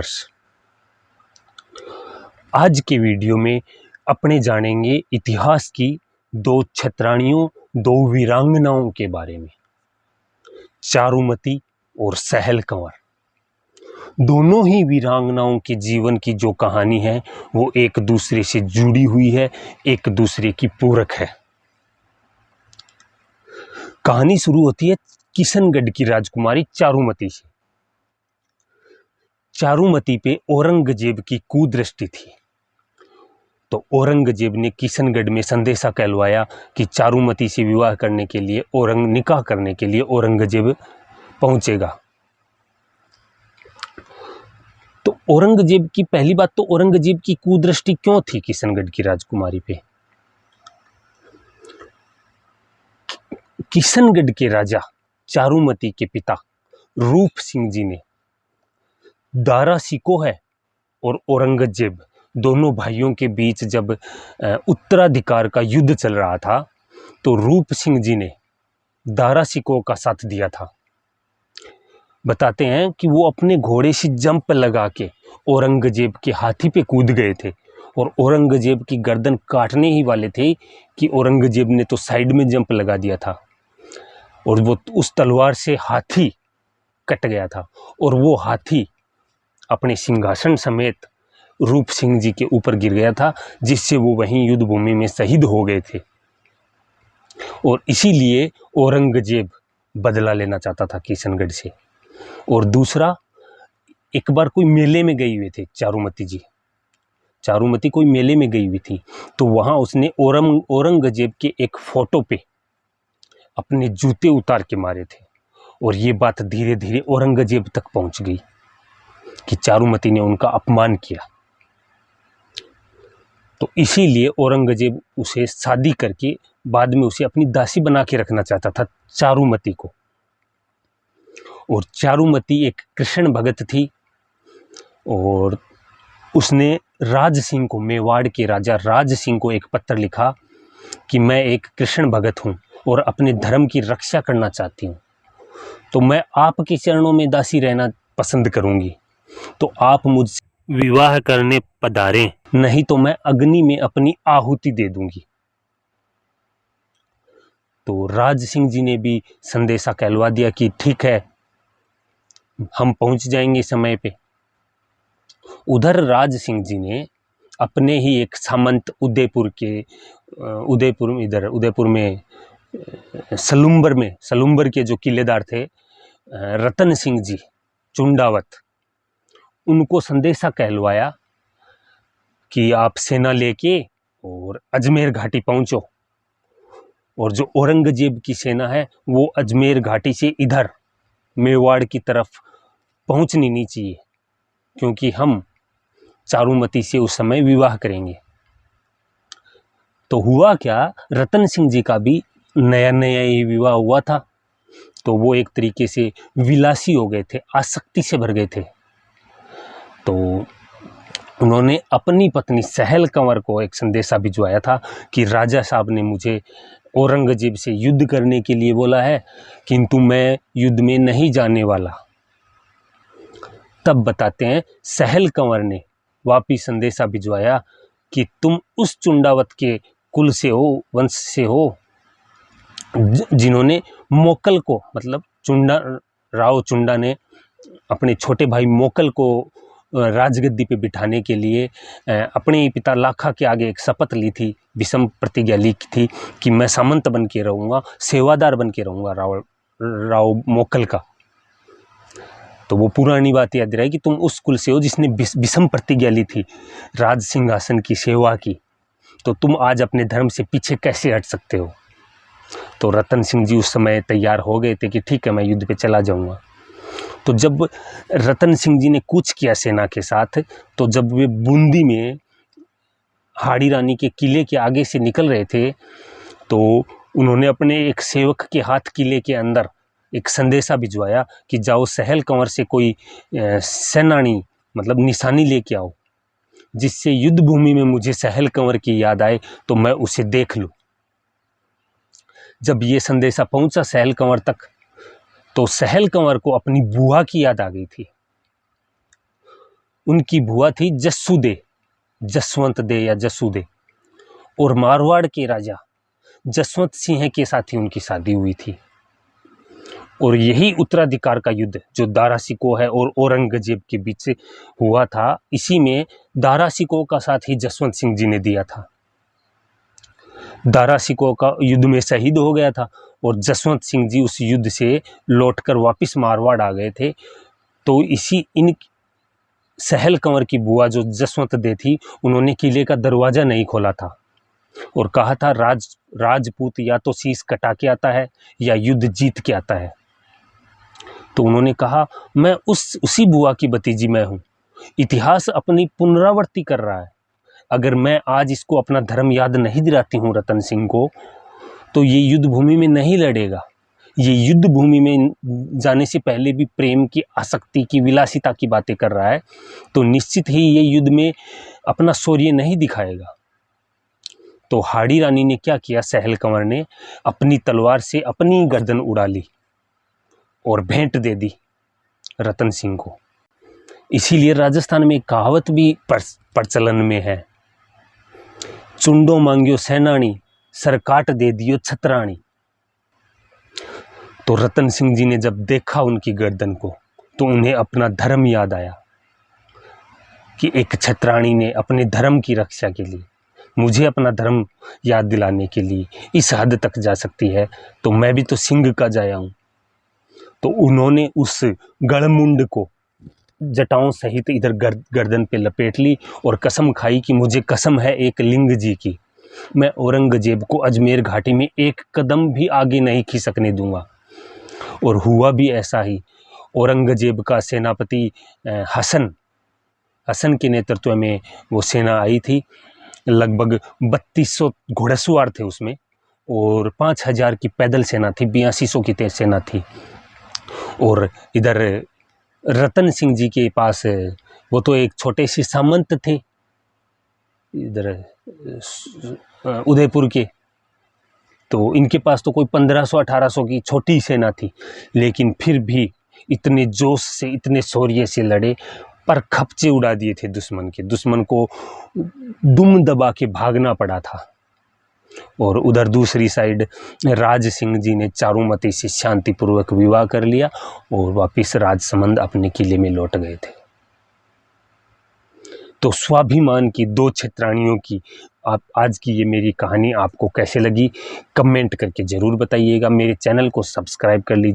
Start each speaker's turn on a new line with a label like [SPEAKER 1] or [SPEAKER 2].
[SPEAKER 1] Viewers, आज के video में अपने जानेंगे इतिहास की दो छतरानियों, दो वीरांगनाओं के बारे में, चारुमती और सहल कंवर। दोनों ही वीरांगनाओं के जीवन की जो कहानी है वो एक दूसरे से जुड़ी हुई है, एक दूसरे की पूरक है। कहानी शुरू होती है किशनगढ़ की राजकुमारी चारुमती से। चारुमती पे औरंगजेब की कुदृष्टि थी, तो औरंगजेब ने किशनगढ़ में संदेशा कहलवाया कि चारुमती से विवाह करने के लिए निकाह करने के लिए औरंगजेब पहुंचेगा। तो औरंगजेब की पहली बात तो औरंगजेब की कुदृष्टि क्यों थी किशनगढ़ की राजकुमारी पे? किशनगढ़ के राजा चारुमती के पिता रूप सिंह जी ने दारा सिकोह है और औरंगजेब दोनों भाइयों के बीच जब उत्तराधिकार का युद्ध चल रहा था तो रूप सिंह जी ने दारा सिकोह का साथ दिया था। बताते हैं कि वो अपने घोड़े से जंप लगा के औरंगजेब के हाथी पे कूद गए थे और औरंगजेब की गर्दन काटने ही वाले थे कि औरंगजेब ने तो साइड में जंप लगा दिया था और वो उस तलवार से हाथी कट गया था और वो हाथी अपने सिंहासन समेत रूप सिंह जी के ऊपर गिर गया था, जिससे वो वहीं युद्ध भूमि में शहीद हो गए थे। और इसीलिए औरंगजेब बदला लेना चाहता था किशनगढ़ से। और दूसरा, एक बार कोई मेले में गई हुई थी चारुमती जी, चारुमती कोई मेले में गई हुई थी, तो वहां उसने औरंगजेब के एक फोटो पे अपने जूते उतार के मारे थे और ये बात धीरे धीरे औरंगजेब तक पहुंच गई कि चारुमती ने उनका अपमान किया। तो इसीलिए औरंगजेब उसे शादी करके बाद में उसे अपनी दासी बना के रखना चाहता था, चारुमती को। और चारुमती एक कृष्ण भगत थी और उसने राज सिंह को, मेवाड़ के राजा राज सिंह को एक पत्र लिखा कि मैं एक कृष्ण भगत हूँ और अपने धर्म की रक्षा करना चाहती हूँ, तो मैं आपके चरणों में दासी रहना पसंद करूँगी, तो आप मुझसे विवाह करने पधारें, नहीं तो मैं अग्नि में अपनी आहुति दे दूंगी। तो राज सिंह जी ने भी संदेशा कहलवा दिया कि ठीक है, हम पहुंच जाएंगे समय पे। उधर राज सिंह जी ने अपने ही एक सामंत उदयपुर में सलुम्बर के जो किलेदार थे रतन सिंह जी चुंडावत, उनको संदेशा कहलवाया कि आप सेना लेके और अजमेर घाटी पहुंचो और जो औरंगजेब की सेना है वो अजमेर घाटी से इधर मेवाड़ की तरफ पहुंचनी नहीं चाहिए, क्योंकि हम चारुमती से उस समय विवाह करेंगे। तो हुआ क्या, रतन सिंह जी का भी नया नया ये विवाह हुआ था, तो वो एक तरीके से विलासी हो गए थे, आसक्ति से भर गए थे। तो उन्होंने अपनी पत्नी सहल कंवर को एक संदेशा भिजवाया था कि राजा साहब ने मुझे औरंगजेब से युद्ध करने के लिए बोला है, किंतु मैं युद्ध में नहीं जाने वाला। तब बताते हैं सहल कंवर ने वापिस संदेशा भिजवाया कि तुम उस चुंडावत के कुल से हो, वंश से हो, जिन्होंने मोकल को, मतलब राव चुंडा ने अपने छोटे भाई मोकल को राजगद्दी पे बिठाने के लिए अपने पिता लाखा के आगे एक शपथ ली थी, विषम प्रतिज्ञा ली थी कि मैं सामंत बन के रहूँगा, सेवादार बन के रहूँगा राव मोकल का। तो वो पुरानी बात याद रही कि तुम उस कुल से हो जिसने विषम प्रतिज्ञा ली थी राज सिंहासन की सेवा की, तो तुम आज अपने धर्म से पीछे कैसे हट सकते हो। तो रतन सिंह जी उस समय तैयार हो गए थे कि ठीक है, मैं युद्ध पे चला जाऊंगा। तो जब रतन सिंह जी ने कूच किया सेना के साथ, तो जब वे बूंदी में हाड़ी रानी के किले के आगे से निकल रहे थे, तो उन्होंने अपने एक सेवक के हाथ किले के अंदर एक संदेशा भिजवाया कि जाओ सहल कंवर से कोई सेनानी, मतलब निशानी लेके आओ, जिससे युद्ध भूमि में मुझे सहल कंवर की याद आए तो मैं उसे देख लूं। जब ये संदेशा पहुंचा सहल कंवर तक, तो सहल कंवर को अपनी बुआ की याद आ गई थी। उनकी बुआ थी जस्सू-दे, जसवंत दे या जस्सू-दे, और मारवाड़ के राजा जसवंत सिंह के साथ ही उनकी शादी हुई थी। और यही उत्तराधिकार का युद्ध जो दारा शिकोह है और औरंगजेब के बीच से हुआ था, इसी में दारा शिकोह का साथ ही जसवंत सिंह जी ने दिया था। दारा शिकोह का युद्ध में शहीद हो गया था और जसवंत सिंह जी उस युद्ध से लौटकर वापस मारवाड़ आ गए थे। तो इन सहल कंवर की बुआ जो जसवंत दे थी, उन्होंने किले का दरवाज़ा नहीं खोला था और कहा था राजपूत या तो शीश कटा के आता है या युद्ध जीत के आता है। तो उन्होंने कहा, मैं उसी बुआ की भतीजी मैं हूँ, इतिहास अपनी पुनरावृत्ति कर रहा है। अगर मैं आज इसको अपना धर्म याद नहीं दिलाती हूँ रतन सिंह को, तो ये युद्ध भूमि में नहीं लड़ेगा। ये युद्ध भूमि में जाने से पहले भी प्रेम की, आसक्ति की, विलासिता की बातें कर रहा है, तो निश्चित ही ये युद्ध में अपना शौर्य नहीं दिखाएगा। तो हाड़ी रानी ने क्या किया, सहल कंवर ने अपनी तलवार से अपनी गर्दन उड़ा ली और भेंट दे दी रतन सिंह को। इसीलिए राजस्थान में एक कहावत भी प्रचलन में है, चुंडो मांग्यो सेनानी, सरकाट दे दियो छतरानी। तो रतन सिंह जी ने जब देखा उनकी गर्दन को, तो उन्हें अपना धर्म याद आया कि एक छतरानी ने अपने धर्म की रक्षा के लिए, मुझे अपना धर्म याद दिलाने के लिए इस हद तक जा सकती है, तो मैं भी तो सिंह का जाया हूँ। तो उन्होंने उस गड़मुंड को जटाओं सहित इधर गर्दन पे लपेट ली और कसम खाई कि मुझे कसम है एक लिंग जी की, मैं औरंगजेब को अजमेर घाटी में एक कदम भी आगे नहीं खिसकने दूंगा। और हुआ भी ऐसा ही। औरंगजेब का सेनापति हसन के नेतृत्व में वो सेना आई थी। लगभग 3200 घोड़सवार थे उसमें और 5000 की पैदल सेना थी, 8200 की तेज सेना थी। और इधर रतन सिंह जी के पास वो तो एक छोटे से सामंत थे इधर उदयपुर के, तो इनके पास तो कोई 1500-1800 की छोटी सेना थी, लेकिन फिर भी इतने जोश से, इतने शौर्य से लड़े, पर खपचे उड़ा दिए थे दुश्मन को दुम दबा के भागना पड़ा था। और उधर दूसरी साइड राज सिंह जी ने चारुमती से शांतिपूर्वक विवाह कर लिया और वापिस राजसमंद अपने किले में लौट गए थे। तो स्वाभिमान की दो क्षेत्राणियों की आज की ये मेरी कहानी आपको कैसे लगी, कमेंट करके ज़रूर बताइएगा। मेरे चैनल को सब्सक्राइब कर लीजिए।